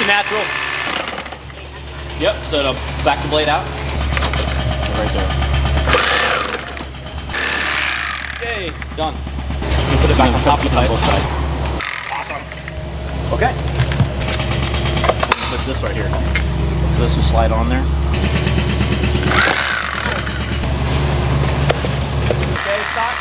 a natural. Yep, so it'll back the blade out. Right there. Okay, done. You put it back on top of the pipe. Both sides. Awesome. Okay. Put this right here. So this will slide on there. Okay, stop.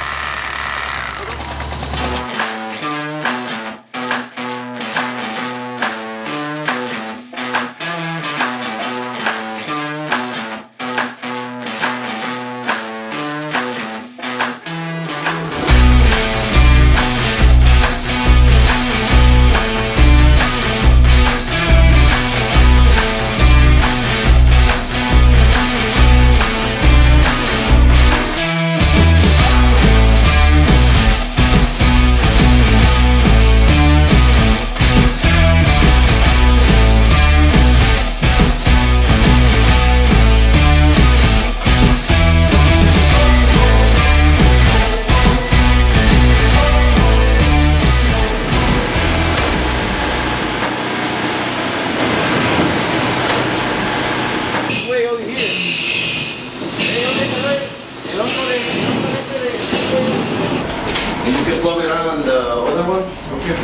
You can plug it on the other one? Okay.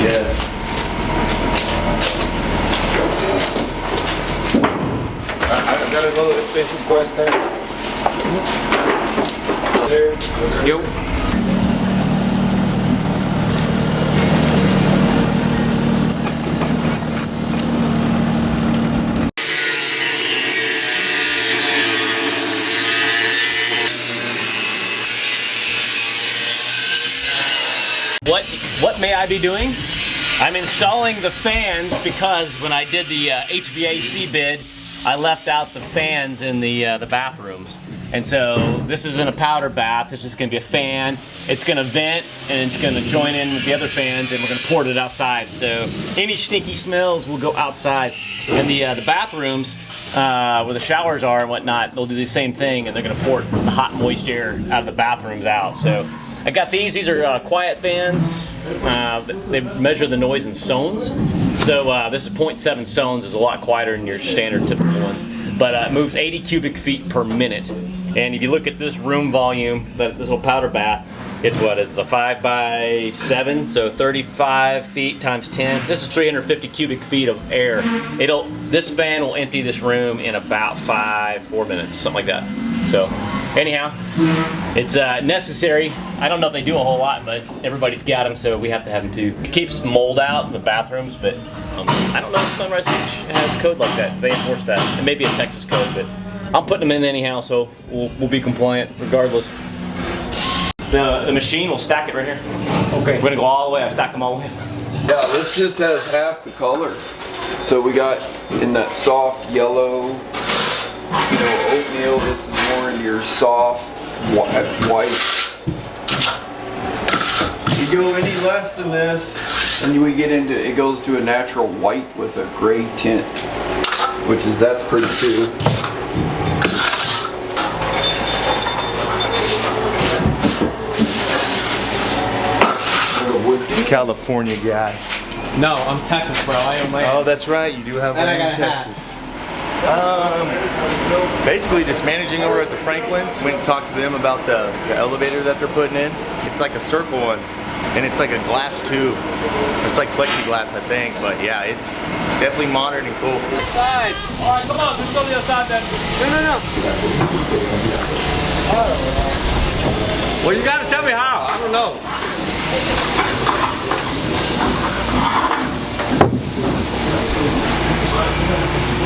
Yeah. I got another extension cord there. There. Yep. What may I be doing? I'm installing the fans because when I did the HVAC bid, I left out the fans in the bathrooms. And so this isn't a powder bath, it's just gonna be a fan. It's gonna vent and it's gonna join in with the other fans and we're gonna port it outside. So any stinky smells will go outside. And the bathrooms, where the showers are and whatnot, they'll do the same thing and they're gonna port the hot moist air out of the bathrooms out. So I got these are quiet fans. They measure the noise in zones. So this is 0.7 zones, is a lot quieter than your standard typical ones. But it moves 80 cubic feet per minute. And if you look at this room volume, this little powder bath, it's what? It's a 5 by 7, so 35 feet times 10. This is 350 cubic feet of air. This fan will empty this room in about 4 minutes, something like that. So anyhow, it's necessary. I don't know if they do a whole lot, but everybody's got them, so we have to have them too. It keeps mold out in the bathrooms, but I don't know if Sunrise Beach has code like that. They enforce that. It may be a Texas code, but I'm putting them in anyhow, so we'll be compliant regardless. The machine will stack it right here. Okay. We're gonna go all the way. I stack them all the way. Yeah, this just has half the color. So we got in that soft yellow, oatmeal. This is more in your soft white. If you go any less than this, and we get into it goes to a natural white with a gray tint, that's pretty too. California guy. No, I'm Texas, bro. I am Oh, that's right. You do have land in Texas. Basically just managing over at the Franklins. Went and talked to them about the elevator that they're putting in. It's like a circle one, and it's like a glass tube. It's like plexiglass, I think, but yeah, it's definitely modern and cool. Side. All right, come on, let's go to the other side then. No. Well, you gotta tell me how. I don't know.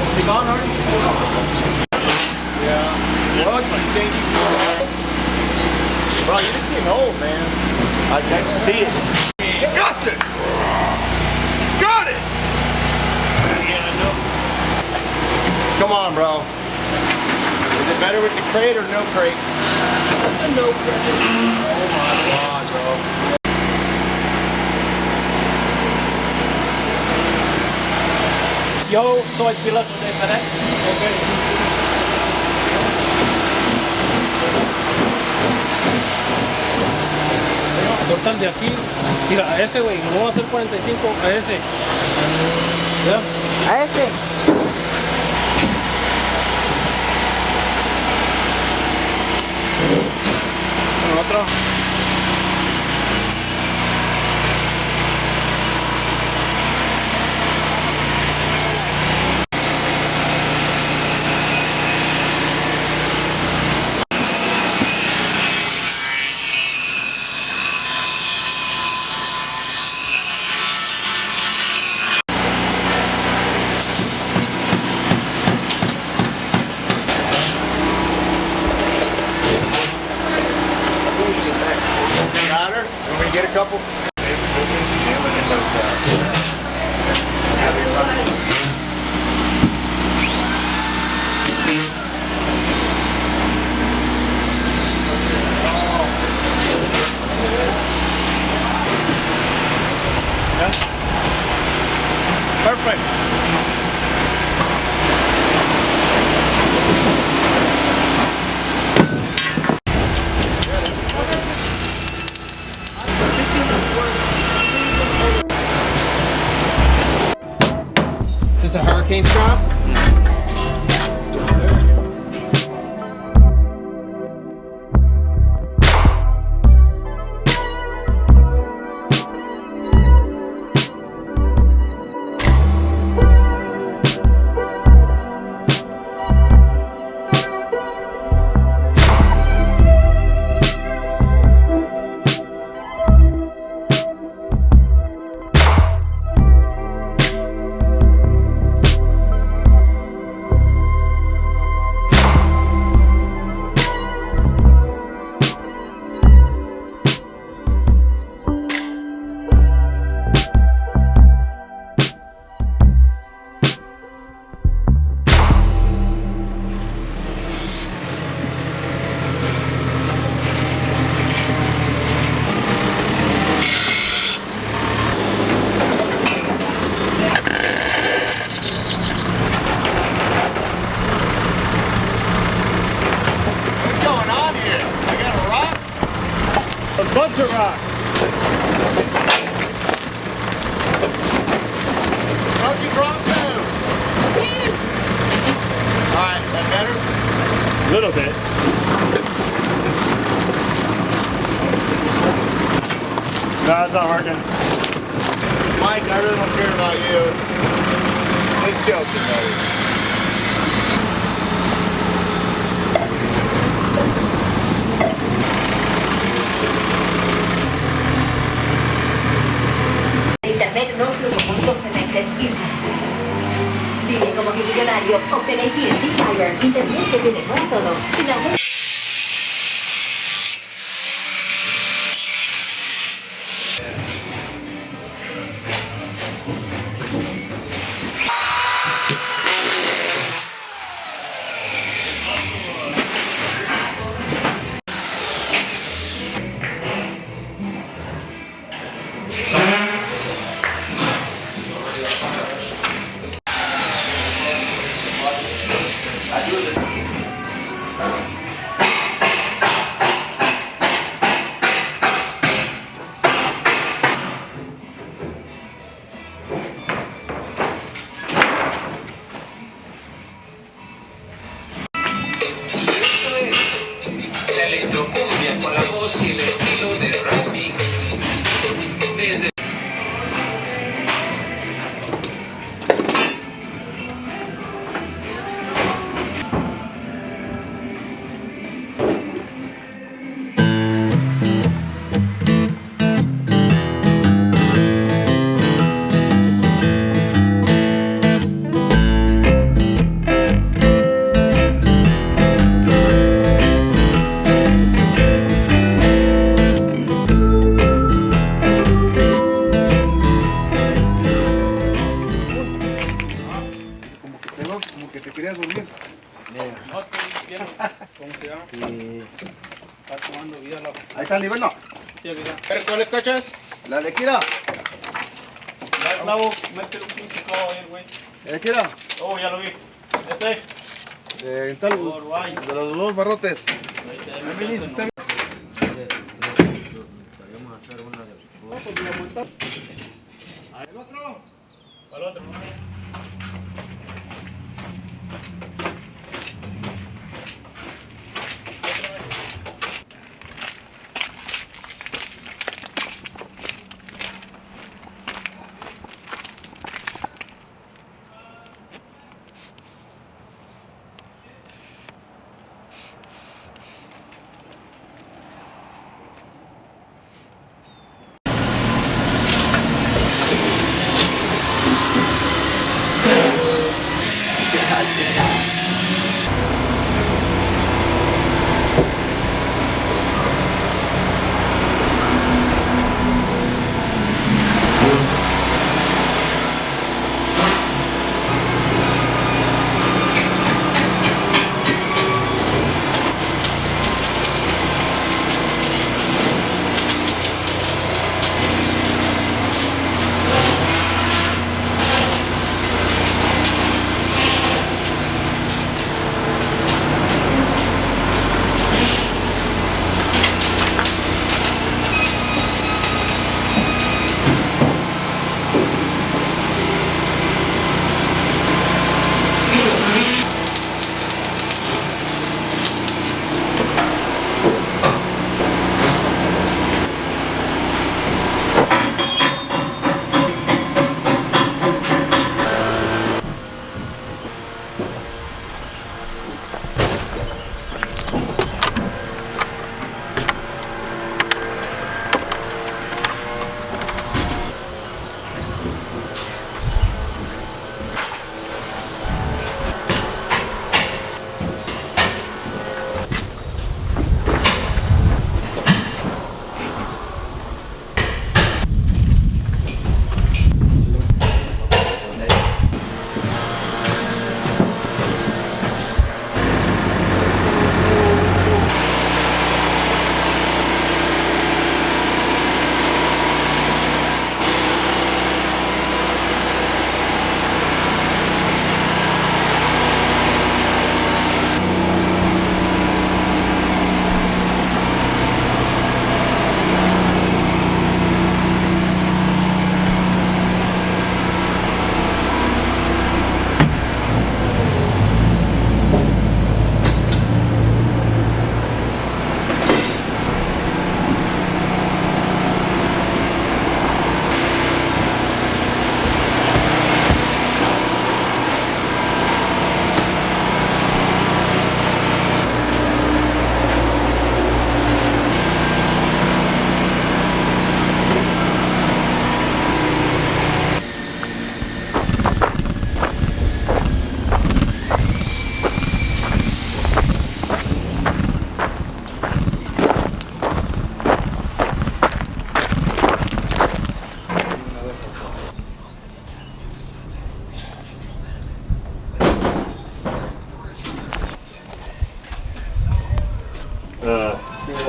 Is he gone already? Yeah. Well, it's like changing. Bro, you're just getting old, man. I can see it. Got it! Got it! Yeah, I know. Come on, bro. Is it better with the crate or no crate? No crate. Oh my God, bro. Yo soy piloto de FedEx. Okay. Cortar de aquí. Mira, a ese güey, lo voy a hacer 45 a ese. ¿Ya? A este. Otro. Got her? Want me to get a couple? Perfect. Is this a hurricane strap? What's going on here? I got a rock? A bunch of rock. Monkey Bronco! Alright, that better? A little bit. No, it's not working. Mike, I really don't care about you. It's joking, buddy. Internet no sube por 12 meses y vive como millonario. Obtén AT&T Fire. Internet que tiene para todo. Sin hacer... La electrocumbia con la voz y el estilo de remix. Desde Como que te querías dormir. ¿Cómo se llama? Sí. Está tomando vida la... Ahí está el nivel, no. Sí, aquí está. ¿Pero cuáles cachas? La de Kira. Ya, Bravo, métele un pinche clavo ahí, güey. Kira. Oh, ya lo vi. Este. Tal, Uruguay. de los dos barrotes. Ahí está. El otro. ¿Cuál otro?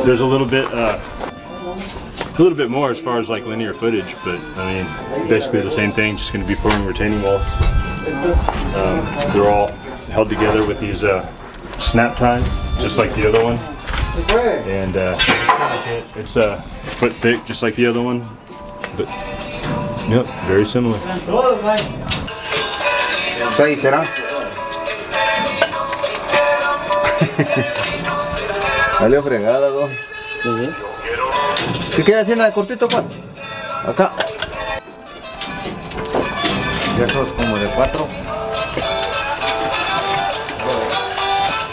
there's a little bit more as far as like linear footage, but I mean, basically the same thing, just going to be pouring retaining walls. They're all held together with these snap ties, just like the other one. And it's a foot thick, just like the other one, but yep, very similar. Ahí será. Salió fregada, ¿no? ¿Qué queda haciendo de cortito, Juan? Acá. Ya sos como de 4.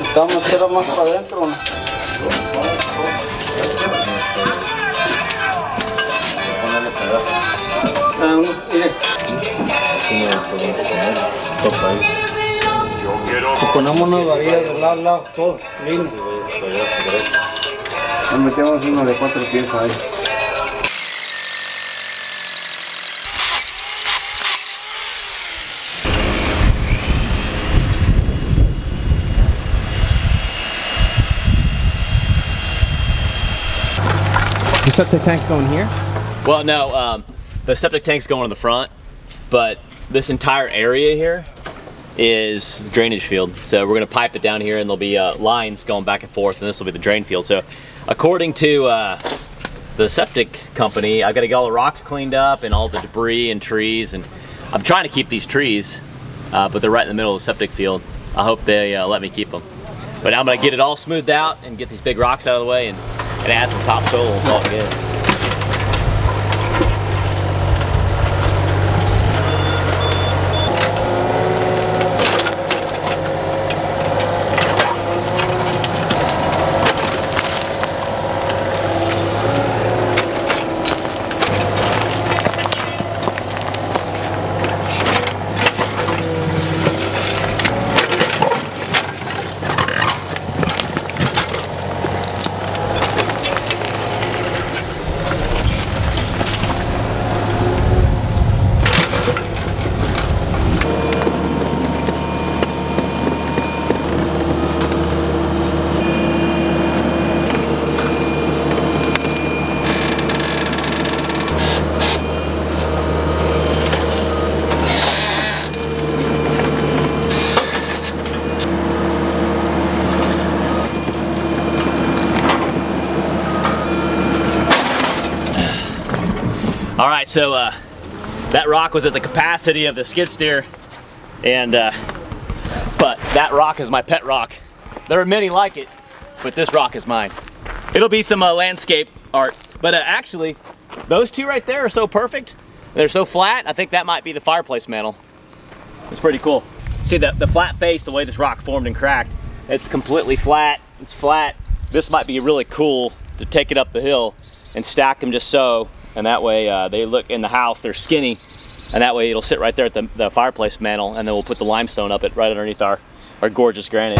Estamos meterlo más para adentro, ¿no? Ponerle pedazo. Mire. Y ponemos unas varillas de lado a lado, todo, lindo. Le metemos uno de 4 piezas ahí. The septic tank's going here? Well, no, the septic tank's going in the front, but this entire area here is drainage field. So we're gonna pipe it down here and there'll be lines going back and forth, and this will be the drain field. So according to the septic company, I've got to get all the rocks cleaned up and all the debris and trees, and I'm trying to keep these trees, but they're right in the middle of the septic field. I hope they let me keep them. But I'm gonna get it all smoothed out and get these big rocks out of the way and add some topsoil and call it good. All right, so that rock was at the capacity of the skid steer, and but that rock is my pet rock. There are many like it, but this rock is mine. It'll be some landscape art, but actually, those two right there are so perfect. They're so flat, I think that might be the fireplace mantle. It's pretty cool. See the flat face, the way this rock formed and cracked, it's completely flat, it's flat. This might be really cool to take it up the hill and stack them just so, and that way they look in the house, they're skinny, and that way it'll sit right there at the fireplace mantle, and then we'll put the limestone up it right underneath our gorgeous granite.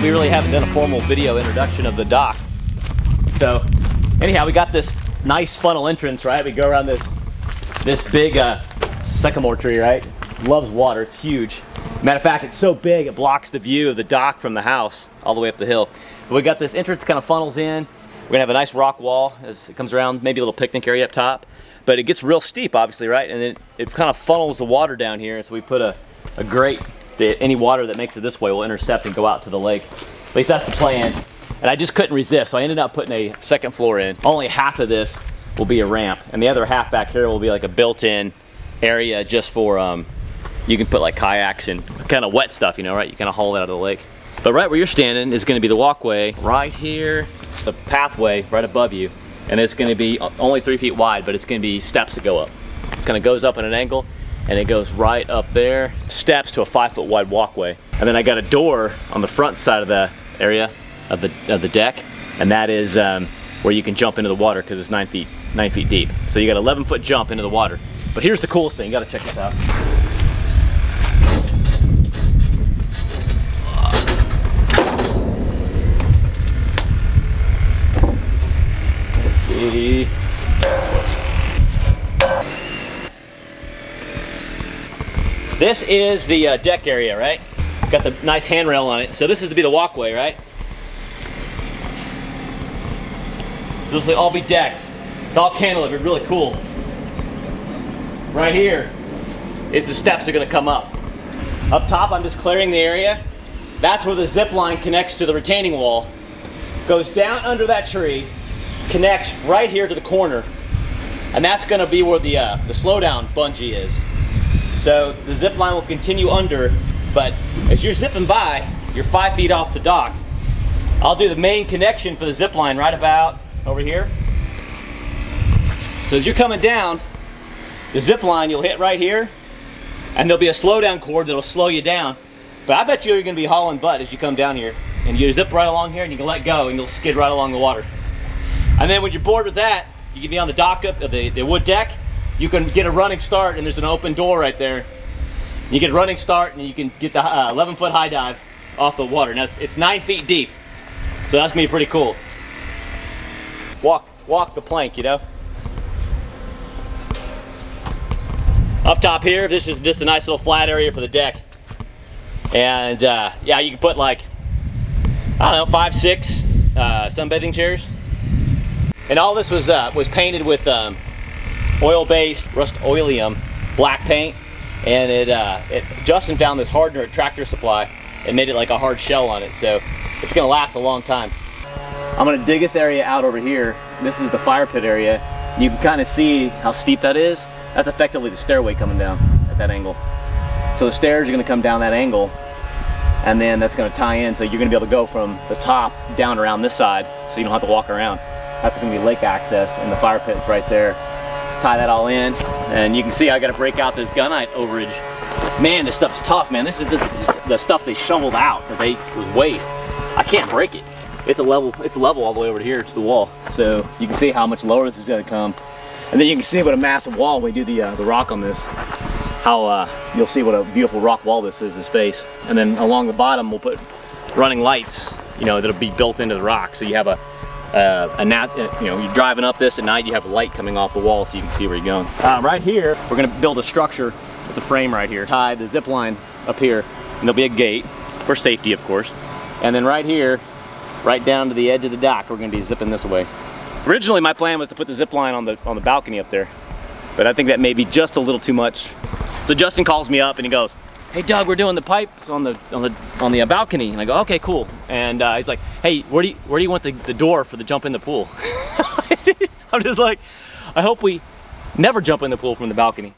We really haven't done a formal video introduction of the dock. So anyhow, we got this nice funnel entrance, right? We go around this big sycamore tree, right? Loves water, it's huge. Matter of fact, it's so big it blocks the view of the dock from the house all the way up the hill. But we got this entrance kind of funnels in. We're gonna have a nice rock wall as it comes around, maybe a little picnic area up top. But it gets real steep, obviously, right? And then it kind of funnels the water down here. So we put a grate that any water that makes it this way will intercept and go out to the lake. At least that's the plan. And I just couldn't resist, so I ended up putting a second floor in. Only half of this will be a ramp, and the other half back here will be like a built-in area just for, you can put like kayaks and kind of wet stuff, you know, right? You kind of haul it out of the lake. But right where you're standing is gonna be the walkway right here the pathway right above you, and it's going to be only 3 feet wide, but it's going to be steps that go up. Kind of goes up at an angle, and it goes right up there, steps to a 5 foot wide walkway. And then I got a door on the front side of the area of the deck, and that is where you can jump into the water because it's 9 feet deep. So you got 11 foot jump into the water. But here's the coolest thing, you got to check this out. Let's see. This is the deck area, right? Got the nice handrail on it. So this is to be the walkway, right? So this will all be decked. It's all cantilevered, really cool. Right here is the steps that are gonna come up. Up top, I'm just clearing the area. That's where the zip line connects to the retaining wall. Goes down under that tree, connects right here to the corner, and that's gonna be where the slowdown bungee is. So the zip line will continue under, but as you're zipping by, you're 5 feet off the dock. I'll do the main connection for the zip line right about over here. So as you're coming down, the zip line you'll hit right here, and there'll be a slowdown cord that'll slow you down. But I bet you're gonna be hauling butt as you come down here. And you zip right along here and you can let go and you'll skid right along the water. And then when you're bored with that, you can be on the dock up of the wood deck. You can get a running start, and there's an open door right there. You get a running start and you can get the 11 foot high dive off the water. Now it's 9 feet deep. So that's gonna be pretty cool. Walk the plank, you know? Up top here, this is just a nice little flat area for the deck. And yeah, you can put like, I don't know, 5, 6 sunbathing chairs. And all this was painted with oil-based Rust-Oleum black paint. And Justin found this hardener at Tractor Supply and made it like a hard shell on it. So it's gonna last a long time. I'm gonna dig this area out over here. This is the fire pit area. You can kind of see how steep that is. That's effectively the stairway coming down at that angle. So the stairs are gonna come down that angle, and then that's gonna tie in, so you're gonna be able to go from the top down around this side, so you don't have to walk around. That's gonna be lake access, and the fire pit is right there. Tie that all in, and you can see I gotta break out this gunite overage. Man, this stuff's tough, man. This is the stuff they shoveled out that was waste. I can't break it. It's level all the way over here to the wall. So you can see how much lower this is gonna come. And then you can see what a massive wall we do the rock on this. How you'll see what a beautiful rock wall this is, this face. And then along the bottom we'll put running lights, you know, that'll be built into the rock. So you have you know, you're driving up this at night, you have a light coming off the wall so you can see where you're going. Right here, we're gonna build a structure with the frame right here. Tie the zip line up here, and there'll be a gate for safety, of course. And then right here, right down to the edge of the dock, we're gonna be zipping this away. Originally, my plan was to put the zip line on the balcony up there, but I think that may be just a little too much. So Justin calls me up and he goes, "Hey Doug, we're doing the pipes on the balcony." And I go, "Okay, cool." And he's like, "Hey, where do you want the door for the jump in the pool?" I'm just like, I hope we never jump in the pool from the balcony.